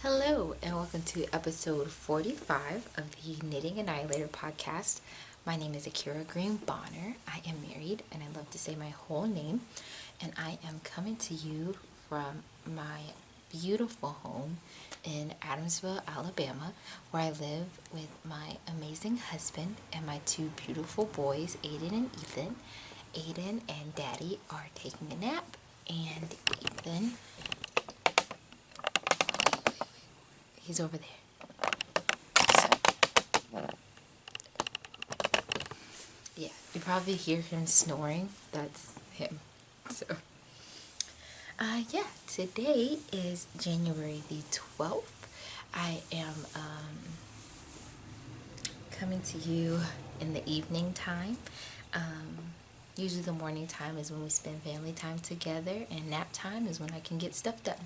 Hello, and welcome to episode 45 of the Knitting Annihilator podcast. My name is Akira Green Bonner. I am married, and I love to say my whole name. And I am coming to you from my beautiful home in Adamsville, Alabama, where I live with my amazing husband and my two beautiful boys, Aiden and Ethan. Aiden and Daddy are taking a nap, and Ethan, he's over there. So, yeah, you probably hear him snoring. That's him. So, yeah, today is January the 12th. I am coming to you in the evening time. Usually the morning time is when we spend family time together, and nap time is when I can get stuff done.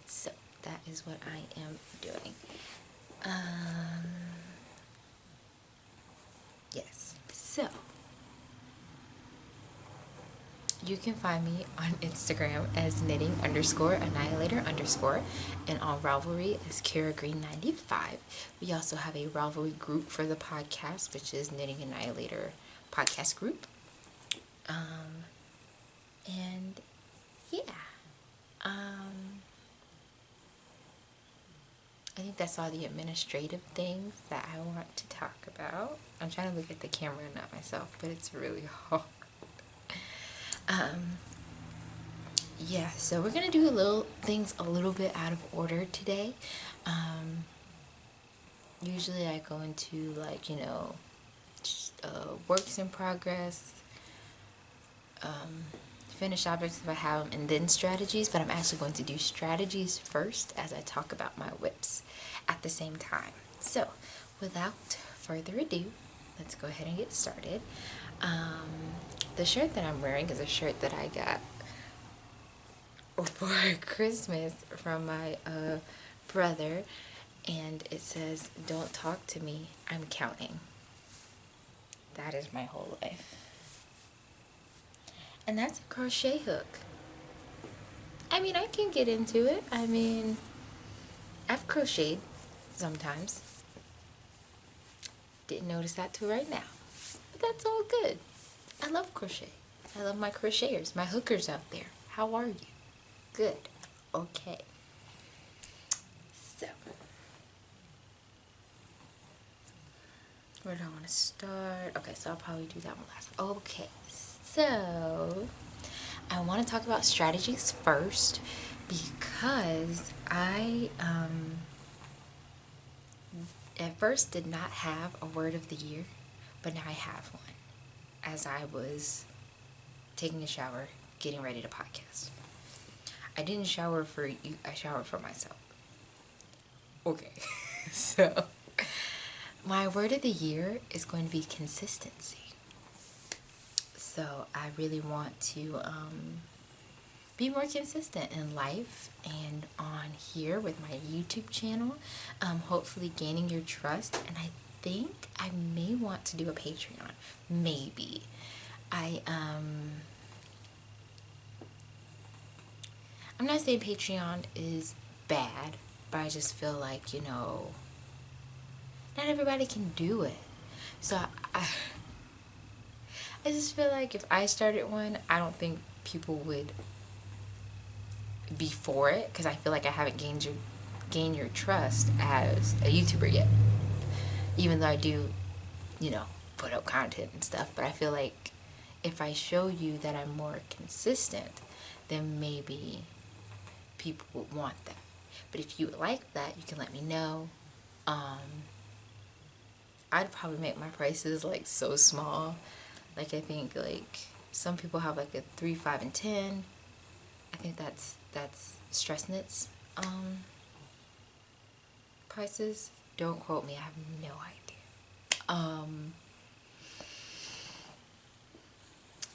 So that is what I am doing. Yes. So you can find me on Instagram as knitting_annihilator_ and on Ravelry as Kara Green 95. We also have a Ravelry group for the podcast, which is Knitting Annihilator Podcast Group. And yeah. I think that's all the administrative things that I want to talk about. I'm trying to look at the camera and not myself, but it's really hard. Yeah, so we're gonna do things a little bit out of order today. Usually I go into works in progress, finished objects if I have them, and then strategies, but I'm actually going to do strategies first as I talk about my whips at the same time. So without further ado, let's go ahead and get started. The shirt that I'm wearing is a shirt that I got for Christmas from my brother, and it says, "Don't talk to me, I'm counting." That is my whole life. And that's a crochet hook. I mean, I can get into it. I mean, I've crocheted sometimes. Didn't notice that till right now. But that's all good. I love crochet. I love my crocheters, my hookers out there. How are you? Good. Okay. So, where do I want to start? Okay, so I'll probably do that one last. Okay, so I want to talk about strategies first because I at first did not have a word of the year, but now I have one as I was taking a shower, getting ready to podcast. I didn't shower for you, I showered for myself. Okay, so my word of the year is going to be consistency. So I really want to be more consistent in life and on here with my YouTube channel, hopefully gaining your trust. And I think I may want to do a Patreon. Maybe. I'm not saying Patreon is bad, but I just feel like, not everybody can do it. So I just feel like if I started one, I don't think people would be for it, because I feel like I haven't gained your trust as a YouTuber yet. Even though I do, put up content and stuff, but I feel like if I show you that I'm more consistent, then maybe people would want that. But if you would like that, you can let me know. I'd probably make my prices like so small. Like I think like some people have like a 3, 5, and 10. I think that's Stress Knits prices. Don't quote me, I have no idea.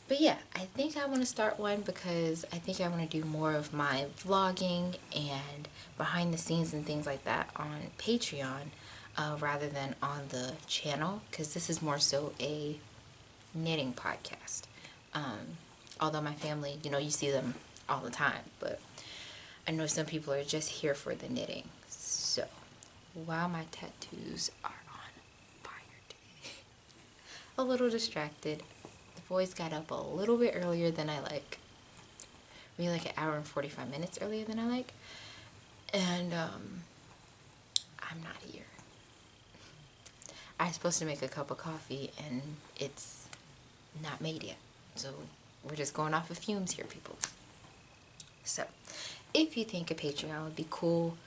But yeah, I think I want to start one because I think I want to do more of my vlogging and behind the scenes and things like that on Patreon rather than on the channel, because this is more so a knitting podcast. Although my family, you see them all the time, but I know some people are just here for the knitting. while my tattoos are on fire today. A little distracted. The boys got up a little bit earlier than I like. Maybe like an hour and 45 minutes earlier than I like. And I'm not here. I was supposed to make a cup of coffee and it's not made yet. So we're just going off of fumes here, people. So if you think a Patreon would be cool,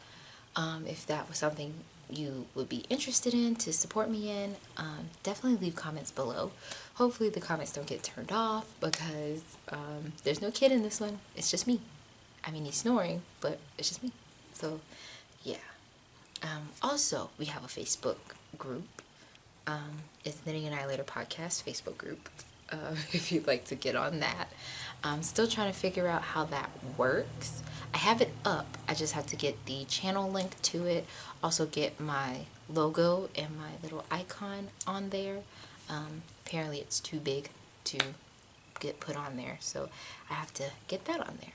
if that was something you would be interested in to support me in, definitely leave comments below. Hopefully the comments don't get turned off because there's no kid in this one. It's just me. I mean, he's snoring, but it's just me. So yeah. Also, we have a Facebook group. It's Knitting Annihilator Podcast Facebook group. If you'd like to get on that. I'm still trying to figure out how that works. I have it up. I just have to get the channel link to it. Also get my logo and my little icon on there. Apparently it's too big to get put on there. So I have to get that on there.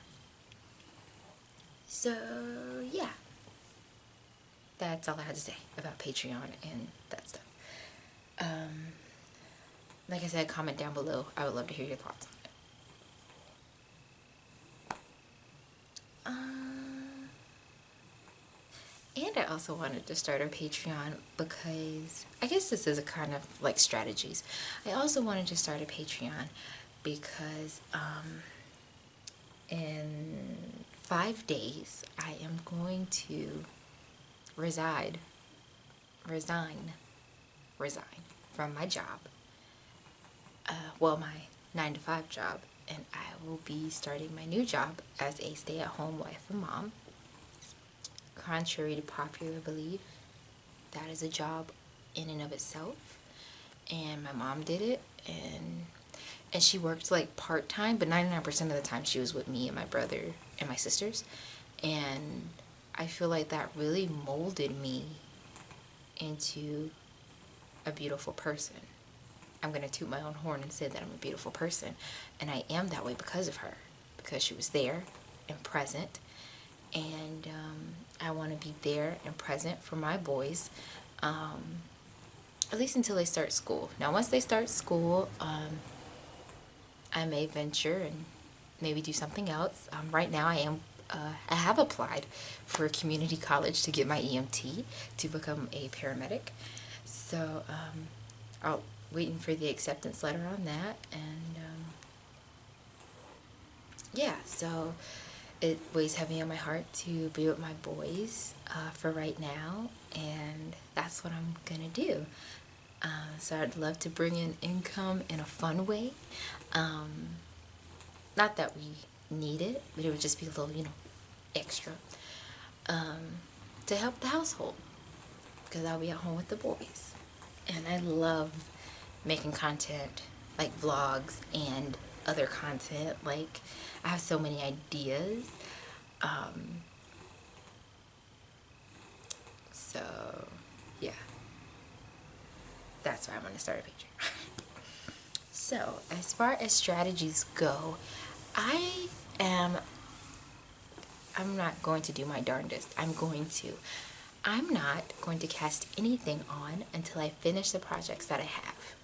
So yeah. That's all I had to say about Patreon and that stuff. Like I said, comment down below. I would love to hear your thoughts on it. And I also wanted to start a Patreon because I guess this is a kind of like strategies. I also wanted to start a Patreon because in 5 days I am going to resign from my job. Well, my 9-to-5 job, and I will be starting my new job as a stay-at-home wife and mom. Contrary to popular belief, that is a job in and of itself, and my mom did it, and she worked like part-time, but 99% of the time she was with me and my brother and my sisters, and I feel like that really molded me into a beautiful person. I'm going to toot my own horn and say that I'm a beautiful person. And I am that way because of her. Because she was there and present. And I want to be there and present for my boys. At least until they start school. Now once they start school, I may venture and maybe do something else. Right now I have applied for a community college to get my EMT to become a paramedic. So I'll waiting for the acceptance letter on that, and yeah, so it weighs heavy on my heart to be with my boys for right now, and that's what I'm gonna do. So I'd love to bring in income in a fun way. Not that we need it, but it would just be a little, extra to help the household, because I'll be at home with the boys. And I love making content like vlogs and other content. Like, I have so many ideas. So yeah, that's why I want to start a Patreon. So as far as strategies go, I'm not going to do my darndest. I'm not going to cast anything on until I finish the projects that I have.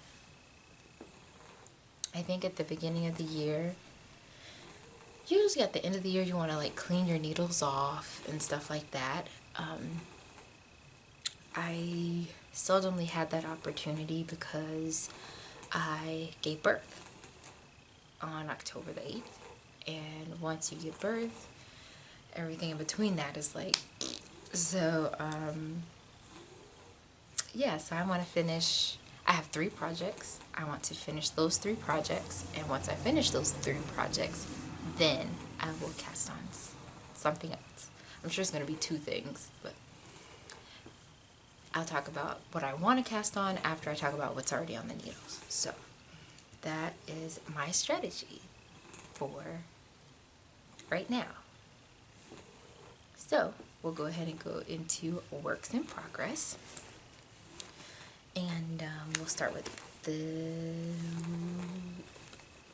I think at the beginning of the year, usually at the end of the year, you want to like clean your needles off and stuff like that. I seldomly had that opportunity because I gave birth on October the 8th. And once you give birth, everything in between that is like, so yeah, so I want to finish. I have 3 projects. I want to finish those 3 projects, and once I finish those 3 projects, then I will cast on something else. I'm sure it's going to be 2 things, but I'll talk about what I want to cast on after I talk about what's already on the needles. So that is my strategy for right now. So we'll go ahead and go into works in progress. And we'll start with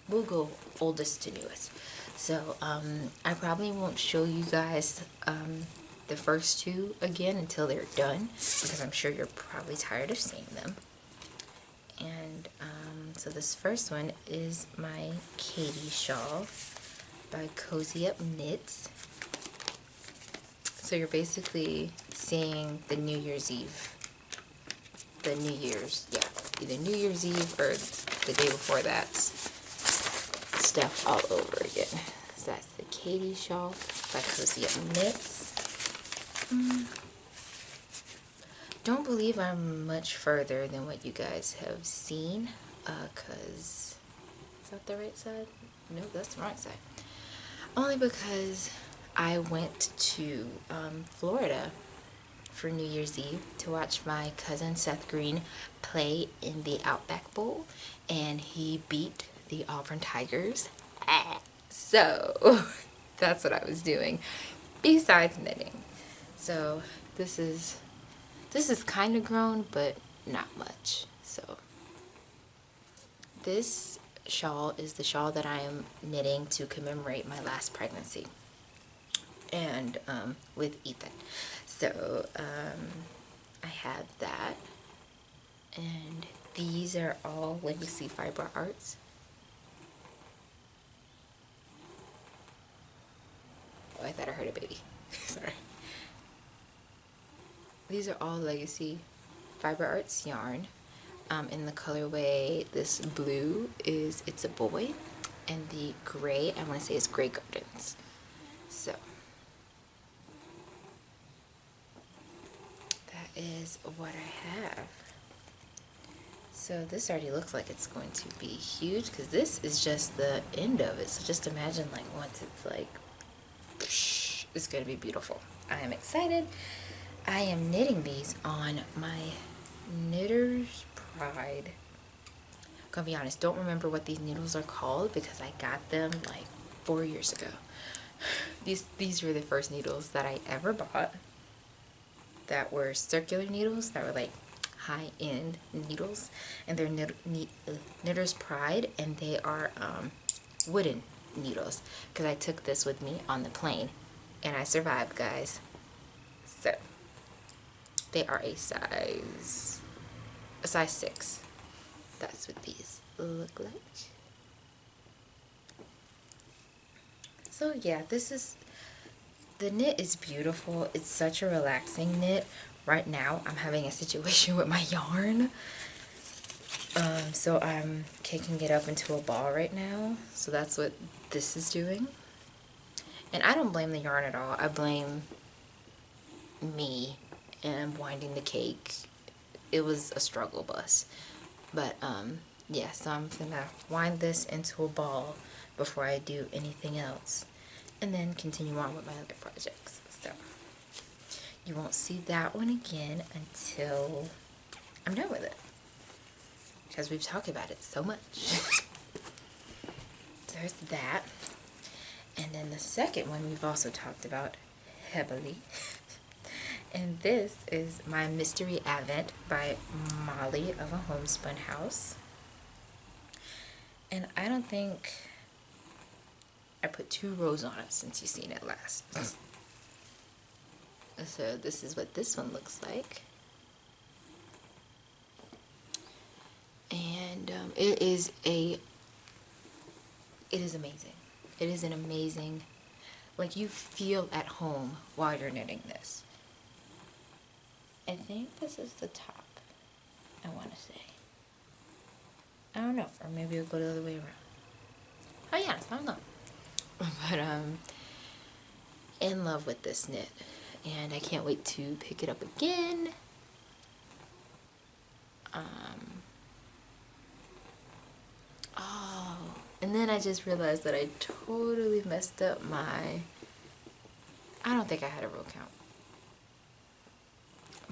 we'll go oldest to newest. So I probably won't show you guys the first two again until they're done, because I'm sure you're probably tired of seeing them. And so this first one is my Katie shawl by Cozyup Knits. So you're basically seeing the New Year's Eve, either New Year's Eve or the day before that stuff all over again. So that's the Katie shawl by Cozyup Knits. Don't believe I'm much further than what you guys have seen, cause is that the right side? No, that's the wrong side. Only because I went to Florida for New Year's Eve to watch my cousin Seth Green play in the Outback Bowl, and he beat the Auburn Tigers. So that's what I was doing besides knitting. So this is kind of grown, but not much. So this shawl is the shawl that I am knitting to commemorate my last pregnancy, and with Ethan. So I have that, and these are all Legacy Fiber Arts. Oh, I thought I heard a baby. Sorry. These are all Legacy Fiber Arts yarn. In the colorway, this blue is It's a Boy, and the gray, I want to say, is Grey Gardens. So that is what I have. So this already looks like it's going to be huge, because this is just the end of it. So just imagine, like, once it's like, it's going to be beautiful. I am excited. I am knitting these on my Knitter's Pride. I'm gonna be honest, don't remember what these needles are called, because I got them like 4 years ago. These were the first needles that I ever bought that were circular needles, that were like high-end needles, and they're Knitter's Pride, and they are wooden needles, because I took this with me on the plane and I survived, guys. So they are a size 6. That's what these look like. So yeah, the knit is beautiful. It's such a relaxing knit. Right now I'm having a situation with my yarn, so I'm kicking it up into a ball right now. So that's what this is doing, and I don't blame the yarn at all. I blame me and winding the cake. It was a struggle bus, but yeah, so I'm gonna wind this into a ball before I do anything else, and then continue on with my other projects. So you won't see that one again until I'm done with it, because we've talked about it so much. There's that, and then the second one we've also talked about heavily. And this is my Mystery Advent by Molly of a Homespun House. And I don't think I put 2 rows on it since you've seen it last. So this is what this one looks like. And it is amazing. It is an amazing, like, you feel at home while you're knitting this. I think this is the top, I want to say. I don't know, or maybe it'll go the other way around. Oh yes, I don't know. But in love with this knit, and I can't wait to pick it up again. Oh, and then I just realized that I totally messed up my, I don't think I had a row count.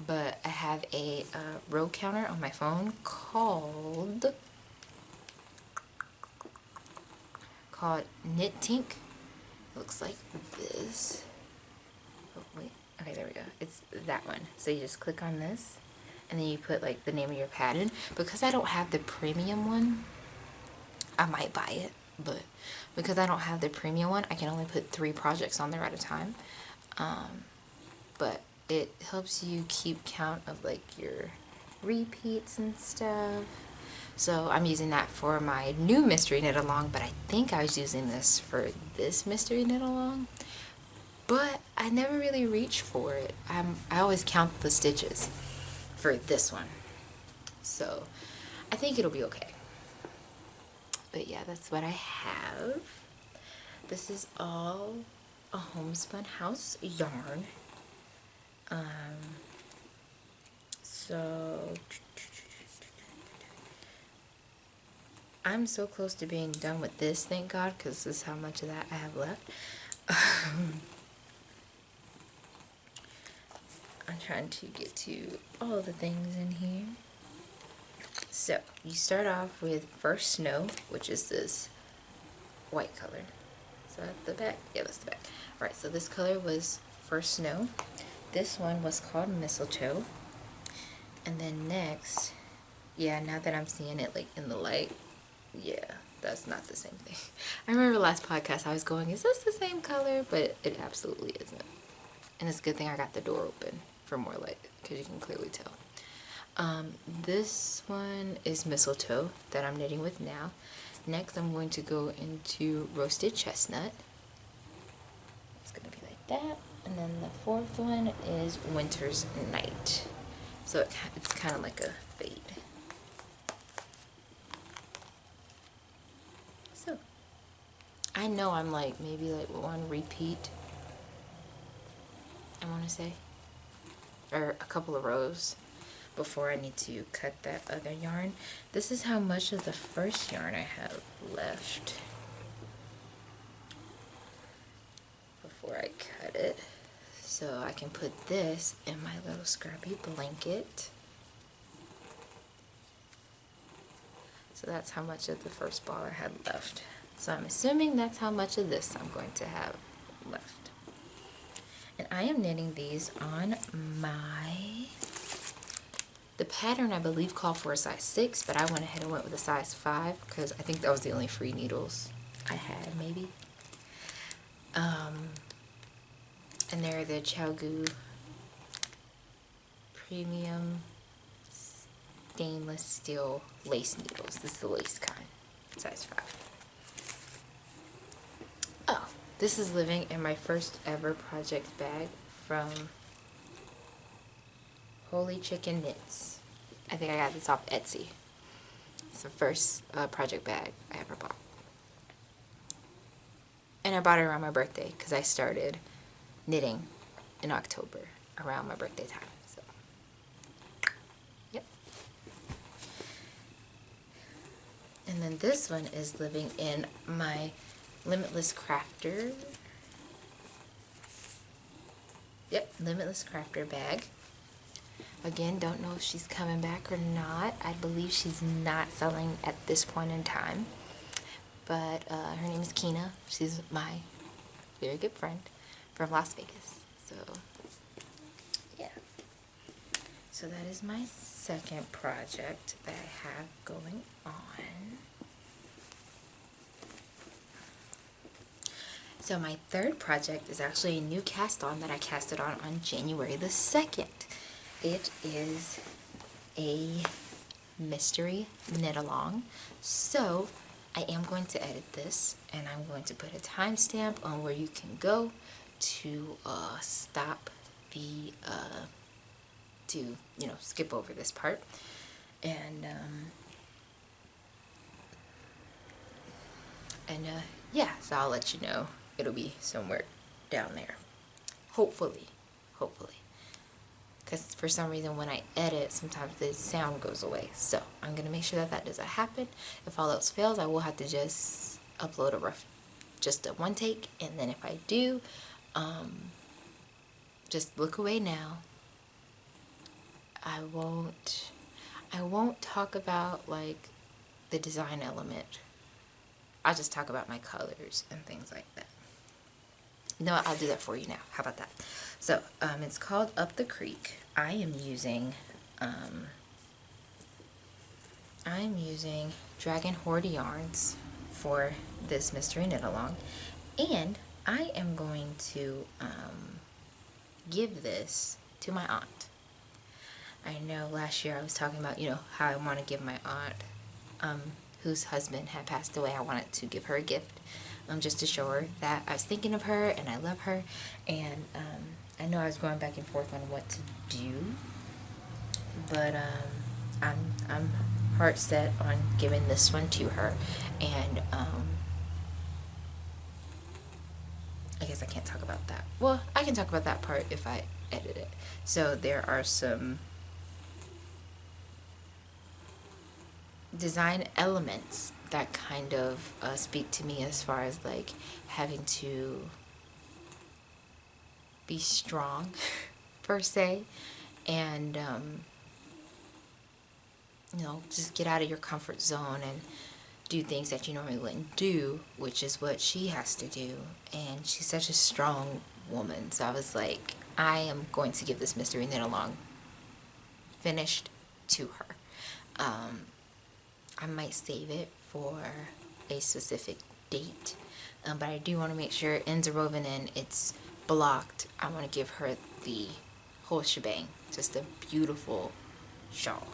But I have a row counter on my phone called Knit Tink. It looks like this. Oh wait, okay, there we go. It's that one. So you just click on this, and then you put like the name of your pattern. Because I don't have the premium one, I might buy it, but because I don't have the premium one, I can only put 3 projects on there at a time. but it helps you keep count of like your repeats and stuff. So I'm using that for my new mystery knit along, but I think I was using this for this mystery knit along, but I never really reach for it. I always count the stitches for this one, so I think it'll be okay. But yeah, that's what I have. This is all a Homespun House yarn. So I'm so close to being done with this, thank God, because this is how much of that I have left. I'm trying to get to all the things in here. So you start off with First Snow, which is this white color. Is that the back? Yeah, that's the back. Alright, so this color was First Snow. This one was called Mistletoe. And then next, yeah, now that I'm seeing it like in the light, yeah, that's not the same thing. I remember last podcast I was going, is this the same color? But it absolutely isn't. And it's a good thing I got the door open for more light, because you can clearly tell. This one is Mistletoe that I'm knitting with now. Next I'm going to go into Roasted Chestnut. It's going to be like that. And then the fourth one is Winter's Night. So it's kind of like a fade. So I know I'm like maybe like one repeat, I want to say, or a couple of rows before I need to cut that other yarn. This is how much of the first yarn I have left before I cut it, so I can put this in my little scrappy blanket. So that's how much of the first ball I had left. So I'm assuming that's how much of this I'm going to have left. And I am knitting these on the pattern I believe called for a size 6, but I went ahead and went with a size 5 because I think that was the only free needles I had, maybe. And they're the Chaogu Premium Stainless Steel Lace Needles. This is the lace kind, size 5. Oh, this is living in my first ever project bag from Holy Chicken Knits. I think I got this off Etsy. It's the first project bag I ever bought. And I bought it around my birthday because I started knitting in October around my birthday time. So, yep. And then this one is living in my Limitless Crafter. Yep, Limitless Crafter bag. Again, don't know if she's coming back or not. I believe she's not selling at this point in time. But her name is Kina. She's my very good friend from Las Vegas. So, yeah. So that is my second project that I have going on. So my third project is actually a new cast on that I casted on January the 2nd. It is a mystery knit along. So I am going to edit this, and I'm going to put a timestamp on where you can go to stop the to skip over this part, and yeah, so I'll let you know. It'll be somewhere down there, hopefully, because for some reason when I edit, sometimes the sound goes away. So I'm gonna make sure that that doesn't happen. If all else fails, I will have to just upload just a one take, and then if I do, just look away now. I won't talk about like the design element. I'll just talk about my colors and things like that. No, I'll do that for you now. How about that? So, it's called Up the Creek. I am using Dragon Hoard yarns for this mystery knit along, and I am going to give this to my aunt. I know last year I was talking about, how I want to give my aunt, whose husband had passed away, I wanted to give her a gift, just to show her that I was thinking of her and I love her. And I know I was going back and forth on what to do, but I'm heart set on giving this one to her. And I guess I can't talk about that. Well, I can talk about that part if I edit it. So there are some design elements that kind of speak to me, as far as like having to be strong per se, and just get out of your comfort zone and do things that you normally wouldn't do, which is what she has to do. And she's such a strong woman, so I was like, I am going to give this mystery knit along finished to her. I might save it for a specific date, but I do want to make sure ends are woven in, it's blocked. I want to give her the whole shebang, just a beautiful shawl.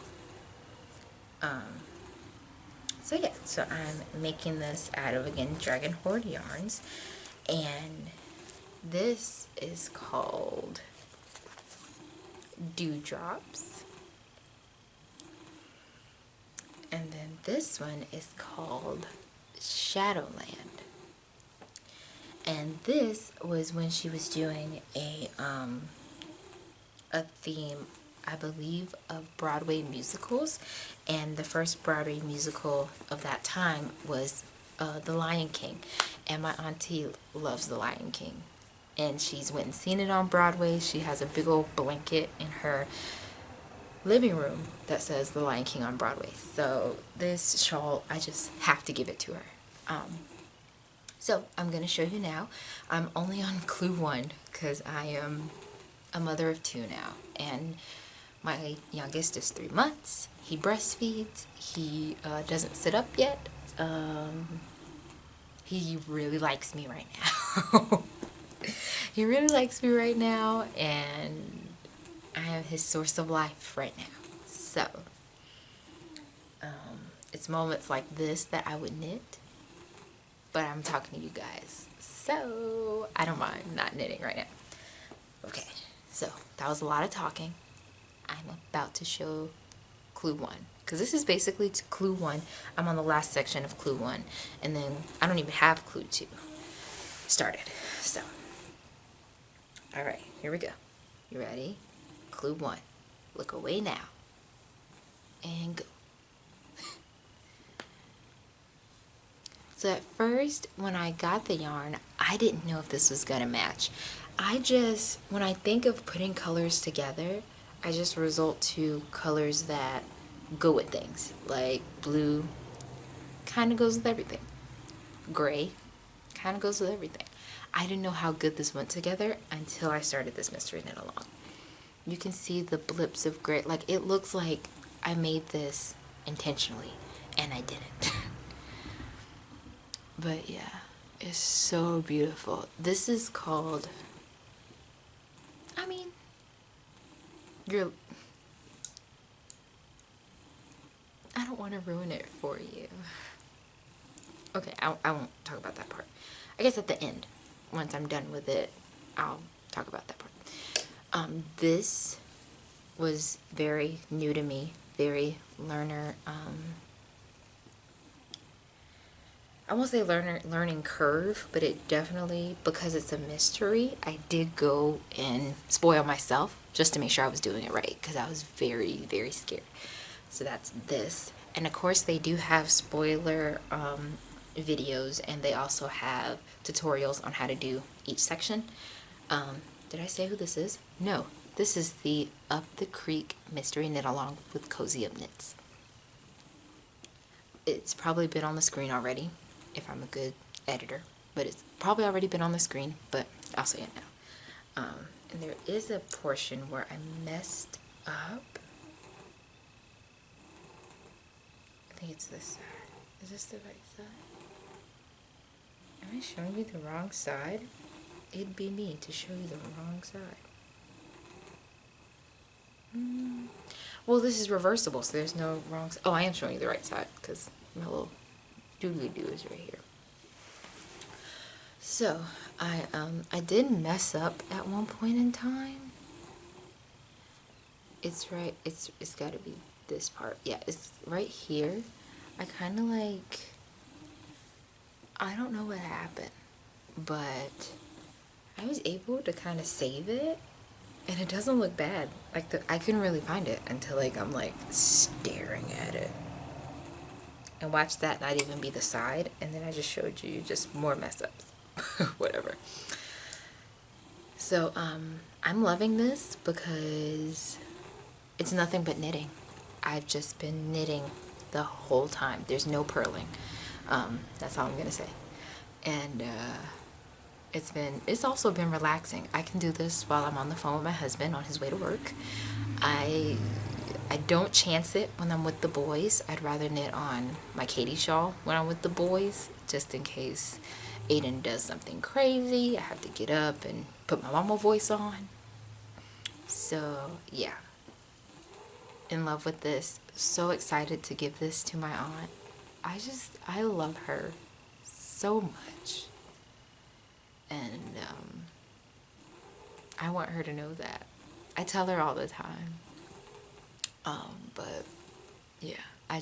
So yeah, so I'm making this out of, again, Dragon Hoard yarns, and this is called Dewdrops, and then this one is called Shadowland. And this was when she was doing a theme, I believe, of Broadway musicals, and the first Broadway musical of that time was The Lion King, and my auntie loves The Lion King, and she's went and seen it on Broadway. She has a big old blanket in her living room that says The Lion King on Broadway. So this shawl, I just have to give it to her. So I'm going to show you now. I'm only on clue 1 because I am a mother of 2 now, and my youngest is 3 months. He breastfeeds. He doesn't sit up yet. He really likes me right now. He really likes me right now, and I am his source of life right now. So it's moments like this that I would knit, but I'm talking to you guys, so I don't mind not knitting right now. Okay, so that was a lot of talking. I'm about to show clue 1, because this is basically to clue 1. I'm on the last section of clue 1, and then I don't even have clue 2 started. So, all right, here we go. You ready? Clue 1. Look away now, and go. So at first, when I got the yarn, I didn't know if this was gonna match. When I think of putting colors together, I just resort to colors that go with things. Like blue kind of goes with everything. Gray kind of goes with everything. I didn't know how good this went together until I started this mystery knit along. You can see the blips of gray. Like, it looks like I made this intentionally, and I didn't. But yeah, it's so beautiful. This is called, I mean, I don't want to ruin it for you. Okay, I won't talk about that part. I guess at the end, once I'm done with it, I'll talk about that part. This was very new to me, very learner, I won't say learning curve, but it definitely, because it's a mystery, I did go and spoil myself just to make sure I was doing it right, because I was very, very scared. So that's this. And of course they do have spoiler videos, and they also have tutorials on how to do each section. Did I say who this is? No, this is the Up the Creek Mystery Knit Along with Cozyup Knits. It's probably been on the screen already, if I'm a good editor, but it's probably already been on the screen, but I'll say it now. And there is a portion where I messed up. I think it's this side. Is this the right side? Am I showing you the wrong side? It'd be me to show you the wrong side. Well, this is reversible, so there's no wrong. Oh, I am showing you the right side because my little doodly-doo is right here. So I did mess up at one point in time. It's right. It's got to be this part. Yeah, it's right here. I kind of like. I don't know what happened, but I was able to kind of save it, and it doesn't look bad. Like I couldn't really find it until like I'm like staring at it. And watch that not even be the side, and then I just showed you just more mess ups. Whatever. So I'm loving this because it's nothing but knitting. I've just been knitting the whole time. There's no purling. That's all I'm gonna say. And it's also been relaxing. I can do this while I'm on the phone with my husband on his way to work. I don't chance it when I'm with the boys. I'd rather knit on my Katie shawl when I'm with the boys, just in case Aiden does something crazy. I have to get up and put my mama voice on. So yeah, in love with this. So excited to give this to my aunt. I love her so much. And I want her to know that. I tell her all the time. But yeah, I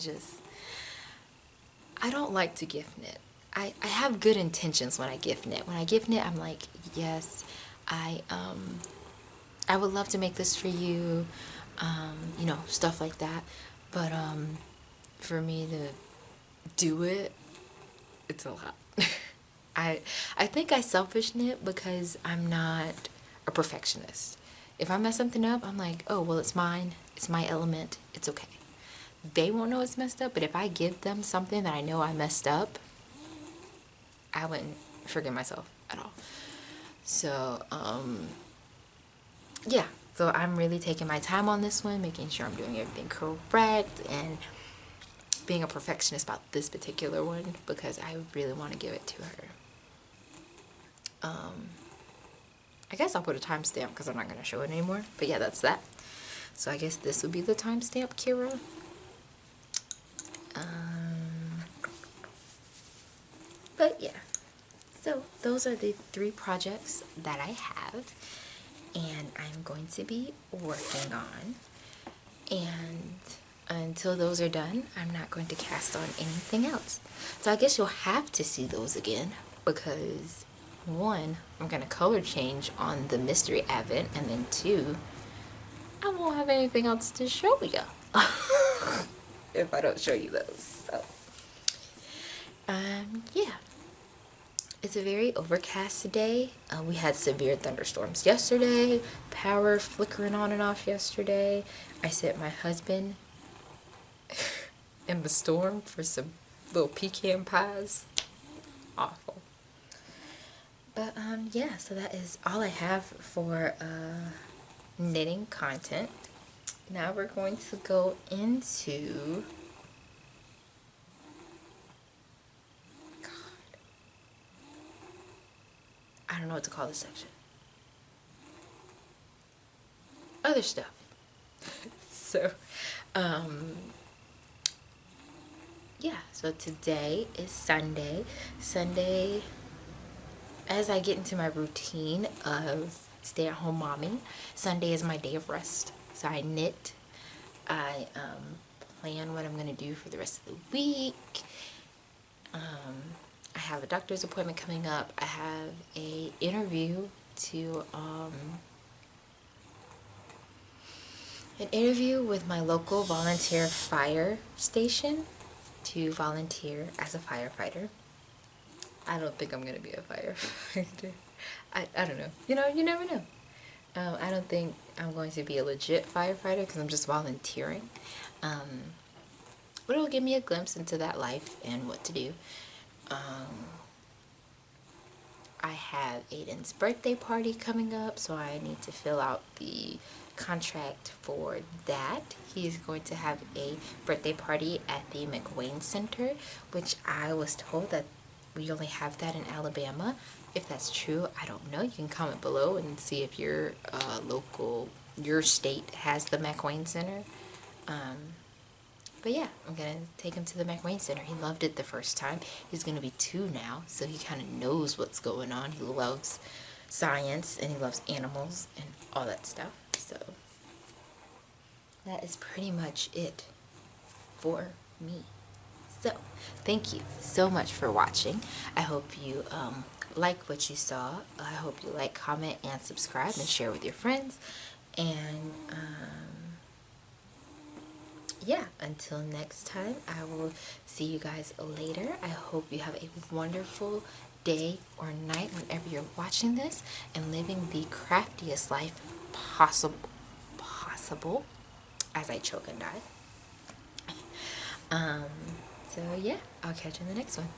don't like to gift knit. I have good intentions when I gift knit. When I gift knit, I'm like, yes, I would love to make this for you, you know, stuff like that. But for me to do it, it's a lot. I think I selfish knit because I'm not a perfectionist. If I mess something up, I'm like, oh, well, it's mine. It's my element. It's okay. They won't know it's messed up, but if I give them something that I know I messed up, I wouldn't forgive myself at all. So, yeah. So I'm really taking my time on this one, making sure I'm doing everything correct and being a perfectionist about this particular one because I really want to give it to her. I guess I'll put a timestamp because I'm not going to show it anymore. But yeah, that's that. So I guess this would be the timestamp, Kira. But yeah. So those are the 3 projects that I have. And I'm going to be working on. And until those are done, I'm not going to cast on anything else. So I guess you'll have to see those again because 1, I'm going to color change on the mystery advent, and then 2, I won't have anything else to show you if I don't show you those. So yeah, it's a very overcast day. We had severe thunderstorms yesterday, power flickering on and off yesterday. I sent my husband in the storm for some little pecan pies. Awful. But yeah, so that is all I have for knitting content. Now we're going to go into I don't know what to call this section. Other stuff. So yeah, so today is Sunday. Sunday, as I get into my routine of stay-at-home mommy, Sunday is my day of rest. So I knit, I plan what I'm going to do for the rest of the week. I have a doctor's appointment coming up. I have a interview to an interview with my local volunteer fire station to volunteer as a firefighter. I don't think I'm gonna be a firefighter. I don't know. You know, you never know. I don't think I'm going to be a legit firefighter because I'm just volunteering. But it'll give me a glimpse into that life and what to do. I have Aiden's birthday party coming up, so I need to fill out the contract for that. He's going to have a birthday party at the McWayne Center, which I was told that we only have that in Alabama. If that's true, I don't know. You can comment below and see if your local, your state has the McWayne Center. But yeah, I'm gonna take him to the macaroni center. He loved it the first time. He's gonna be 2 now, so he kind of knows what's going on. He loves science and he loves animals and all that stuff. So that is pretty much it for me. So thank you so much for watching. I hope you like what you saw. I hope you like, comment, and subscribe, and share with your friends. And yeah, until next time, I will see you guys later. I hope you have a wonderful day or night whenever you're watching this, and living the craftiest life possible as I choke and die. So yeah, I'll catch you in the next one.